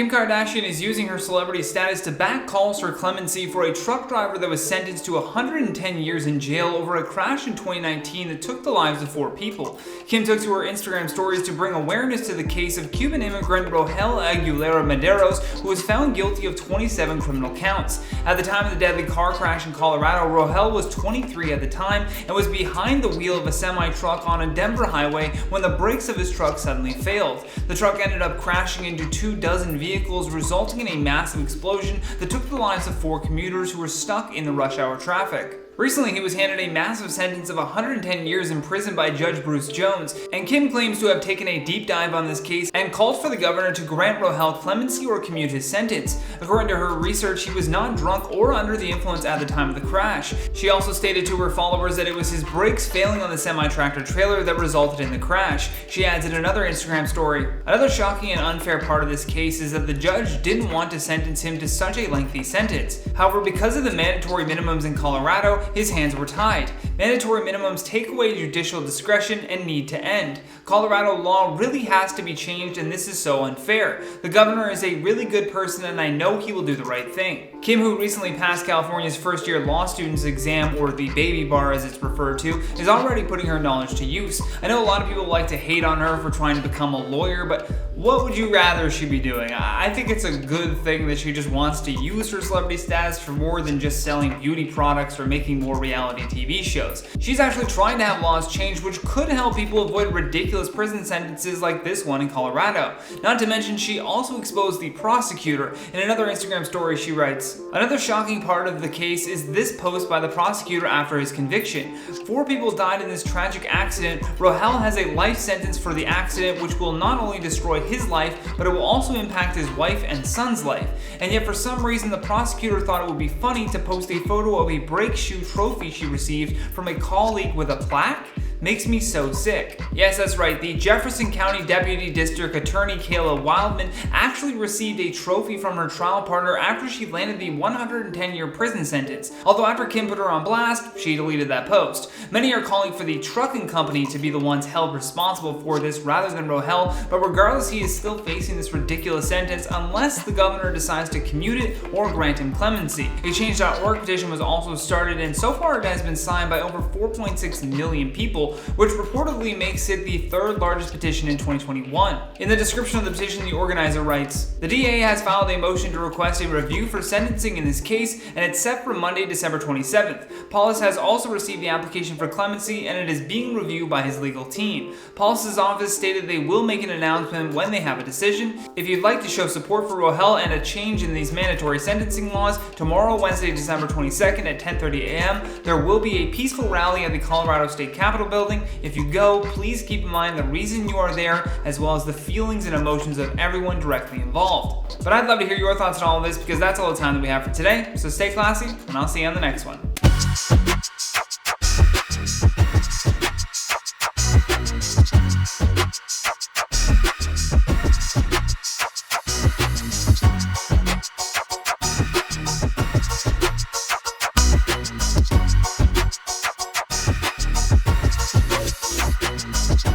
Kim Kardashian is using her celebrity status to back calls for clemency for a truck driver that was sentenced to 110 years in jail over a crash in 2019 that took the lives of 4 people. Kim took to her Instagram stories to bring awareness to the case of Cuban immigrant Rohel Aguilera-Mederos, who was found guilty of 27 criminal counts. At the time of the deadly car crash in Colorado, Rohel was 23 at the time and was behind the wheel of a semi-truck on a Denver highway when the brakes of his truck suddenly failed. The truck ended up crashing into 24 vehicles, resulting in a massive explosion that took the lives of 4 commuters who were stuck in the rush hour traffic. Recently, he was handed a massive sentence of 110 years in prison by Judge Bruce Jones, and Kim claims to have taken a deep dive on this case and called for the governor to grant Rohel clemency or commute his sentence. According to her research, he was not drunk or under the influence at the time of the crash. She also stated to her followers that it was his brakes failing on the semi-tractor trailer that resulted in the crash. She adds in another Instagram story, "Another shocking and unfair part of this case is that the judge didn't want to sentence him to such a lengthy sentence. However, because of the mandatory minimums in Colorado, his hands were tied. Mandatory minimums take away judicial discretion and need to end. Colorado law really has to be changed, and this is so unfair. The governor is a really good person, and I know he will do the right thing." Kim, who recently passed California's first-year law students exam, or the baby bar as it's referred to, is already putting her knowledge to use. I know a lot of people like to hate on her for trying to become a lawyer, but what would you rather she be doing? I think it's a good thing that she just wants to use her celebrity status for more than just selling beauty products or making more reality TV shows. She's actually trying to have laws changed which could help people avoid ridiculous prison sentences like this one in Colorado. Not to mention, she also exposed the prosecutor. In another Instagram story, she writes, "Another shocking part of the case is this post by the prosecutor after his conviction. 4 people died in this tragic accident. Rohel has a life sentence for the accident, which will not only destroy his life, but it will also impact his wife and son's life. And yet for some reason the prosecutor thought it would be funny to post a photo of a brake shoe trophy she received from a colleague with a plaque? Makes me so sick." Yes, that's right. The Jefferson County Deputy District Attorney Kayla Wildman actually received a trophy from her trial partner after she landed the 110-year prison sentence. Although after Kim put her on blast, she deleted that post. Many are calling for the trucking company to be the ones held responsible for this rather than Rohel, but regardless, he is still facing this ridiculous sentence unless the governor decides to commute it or grant him clemency. A Change.org petition was also started, and so far it has been signed by over 4.6 million people, which reportedly makes it the 3rd largest petition in 2021. In the description of the petition, the organizer writes, "The DA has filed a motion to request a review for sentencing in this case, and it's set for Monday, December 27th. Paulus has also received the application for clemency, and it is being reviewed by his legal team. Paulus's office stated they will make an announcement when they have a decision. If you'd like to show support for Rohel and a change in these mandatory sentencing laws, tomorrow, Wednesday, December 22nd at 10:30 a.m., there will be a peaceful rally at the Colorado State Capitol building. If you go, please keep in mind the reason you are there, as well as the feelings and emotions of everyone directly involved." But I'd love to hear your thoughts on all of this, because that's all the time that we have for today. So stay classy, and I'll see you on the next one.